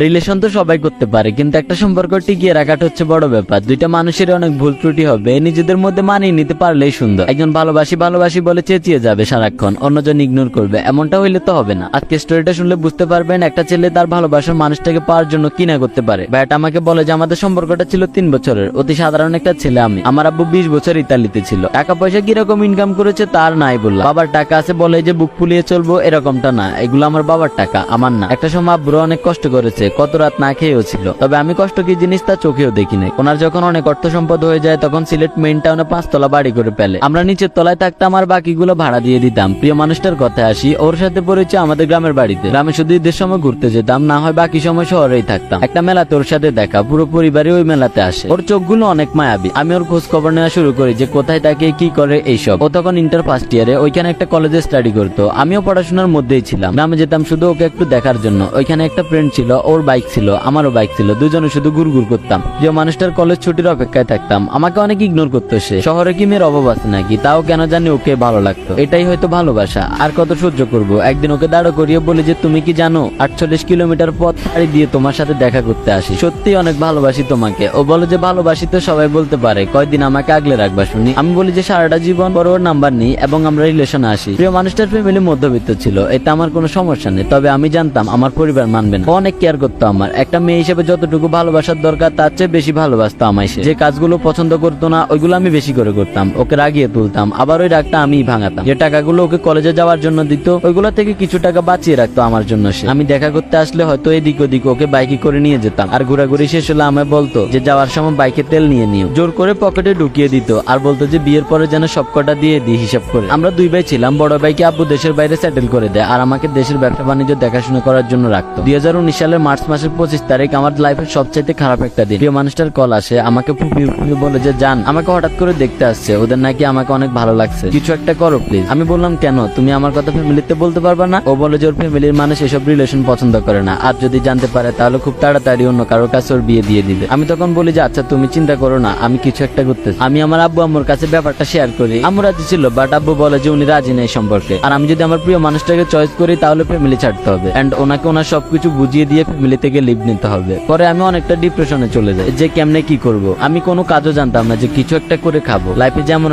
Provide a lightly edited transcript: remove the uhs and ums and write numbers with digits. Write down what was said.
Relation তো সবাই করতে পারে, কিন্তু একটা সম্পর্ক টিকিয়ে রাখাটা হচ্ছে বড় ব্যাপার। দুইটা মানুষের অনেক ভুল ত্রুটি হবে, নিজেদের মধ্যে মানিয়ে নিতে পারলেই সুন্দর। একজন ভালোবাসি ভালোবাসি বলে চেঁচিয়ে যাবে সারাক্ষণ, অন্যজন ইগনোর করবে, এমনটা হইলে তো হবে না। আজকে স্টোরিটা শুনলে বুঝতে পারবেন একটা ছেলে তার ভালোবাসার মানুষটাকে পাওয়ার জন্য কি না করতে পারে। ভাইটা আমাকে বলে যে আমাদের সম্পর্কটা ছিল 3 বছরের, অতি সাধারণ একটা ছেলে আমি। আমার আব্বু 20 বছর ইতালিতে ছিল, টাকা পয়সা কিরকম ইনকাম করেছে তার নাই বললাম। বাবার টাকা আছে বলে যে বুক ফুলিয়ে চলবো এরকমটা না, এগুলো আমার বাবার টাকা, আমার না। একটা সময় আব্বুরা অনেক কষ্ট করেছে, কত রাত না খেয়েও ছিল, তবে আমি কষ্ট কি জিনিস তা চোখেও দেখি নাই। ওনার যখন অনেক অর্থ সম্পদ হয়ে যায় তখন সিলেট মেইন টাউনে 5 তলা বাড়ি করে ফেলে। আমরা নিচের তলায় থাকতাম আর বাকিগুলো ভাড়া দিয়ে দিতাম। প্রিয় মানুষটার কথায় আসি, ওর সাথে পরিচয় আমাদের গ্রামের বাড়িতে। গ্রামে শুধু ঈদের সময় ঘুরতে যেতাম, না হয় বাকি সময় শহরেই থাকতাম। একটা মেলাতে ওর সাথে দেখা, পুরো পরিবারে ওই মেলাতে আসে। ওর চোখগুলো অনেক মায়াবী। আমি ওর খোঁজ খবর নেওয়া শুরু করি যে কোথায় থাকে, কি করে, এইসব। ও তখন ইন্টার ফার্স্ট ইয়ারে, ওইখানে একটা কলেজে স্টাডি করতো। আমিও পড়াশোনার মধ্যেই ছিলাম। গ্রামে যেতাম শুধু ওকে একটু দেখার জন্য। ওইখানে একটা ফ্রেন্ড ছিল, ওর বাইক ছিল, আমারও বাইক ছিল, দুজনে শুধু ঘুরঘুর করতাম। প্রিয় মানুষটার কলেজ ছুটির অপেক্ষায় থাকতাম। আমাকে অনেক ইগনোর করতো সে। শহরে কি মেয়ের অভাব আছে নাকি? তাও কেন জানি ওকে ভালো লাগতো। এটাই হয়তো ভালোবাসা। আর কত সহ্য করব। একদিন ওকে দাঁড় করিয়ে বলি যে তুমি কি জানো 48 কিলোমিটার পথ পাড়ি দিয়ে তোমার সাথে দেখা করতে আসি, সত্যি অনেক ভালোবাসি তোমাকে। ও বলে যে ভালোবাসি তো সবাই বলতে পারে, কয়দিন আমাকে আগলে রাখবা শুনি। আমি বলি যে সারাটা জীবন পর ওর নাম্বার নিই এবং আমরা রিলেশনে আসি। প্রিয় মানুষটার ফ্যামিলি মধ্যবিত্ত ছিল, এতে আমার কোনো সমস্যা নেই, তবে আমি জানতাম আমার পরিবার মানবে না। ও অনেক কেয়ার করতো আমার। একটা মেয়ে হিসেবে যতটুকু ভালোবাসার দরকার তার চেয়ে বেশি ভালোবাসতো আমায় সে। যে কাজগুলো পছন্দ করতো না ওইগুলো আমি বেশি করে করতাম, ওকে রাগিয়ে তুলতাম, আবার ওই রাগটা আমিই ভাঙাতাম। যে টাকাগুলো ওকে কলেজে যাওয়ার জন্য দিত ওইগুলো থেকে কিছু টাকা বাঁচিয়ে রাখতো আমার জন্য সে। আমি দেখা করতে আসলে হয়তো এদিক ওদিক ওকে বাইকে করে নিয়ে যেতাম, আর ঘোরাঘুরি শেষ হলে আমায় বলতো যে যাওয়ার সময় বাইকে তেল নিয়ে নিও। জোর করে পকেটে ঢুকিয়ে দিত আর বলতো যে বিয়ের পরে যেন সব কটা দিয়ে দিই হিসাব করে। আমরা 2 ভাই ছিলাম, বড় ভাইকে আব্বু দেশের বাইরে সেটেল করে দেয় আর আমাকে দেশের ব্যবসা বাণিজ্য দেখাশোনা করার জন্য রাখতো। 2019 সালের মার্চ মাসের 25 তারিখ আমার লাইফের সবচাইতে খারাপ একটা দিন। প্রিয় মানুষটার কল আসে, আমাকে ফুপিয়ে ফুপিয়ে বলে যে জান আমাকে হঠাৎ করে দেখতে আসছে, ওদের নাকি আমাকে অনেক ভালো লাগছে, কিছু একটা করো প্লিজ। আমি বললাম কেন, তুমি আমার কথা ফ্যামিলিতে বলতে পারবা না? ও বলে যে ওর ফ্যামিলির মানুষ এসব রিলেশন পছন্দ করে না, আর যদি জানতে পারে তাহলে খুব তাড়াতাড়ি অন্য কারোর কাছে ওর বিয়ে দিয়ে দিবে। আমি তখন বলি যে আচ্ছা তুমি চিন্তা করো না, আমি কিছু একটা করতেছি। আমি আমার আব্বু আম্মুর কাছে ব্যাপারটা শেয়ার করি। আম্মু রাজি ছিল, বাট আব্বু বলে যে উনি রাজি নেই সম্পর্কে, আর আমি যদি আমার প্রিয় মানুষটাকে চয়েস করি তাহলে ফ্যামিলি ছাড়তে হবে এন্ড ওনাকে ওনার সবকিছু বুঝিয়ে দিয়ে ফ্যামিলি থেকে লিভ নিতে হবে। পরে আমি অনেকটা ডিপ্রেশনে চলে যাই যে কেমনে কি করব। আমি কোনো কাজও জানতাম না, যে কিছু একটা করে খাবো। লাইফে যেমন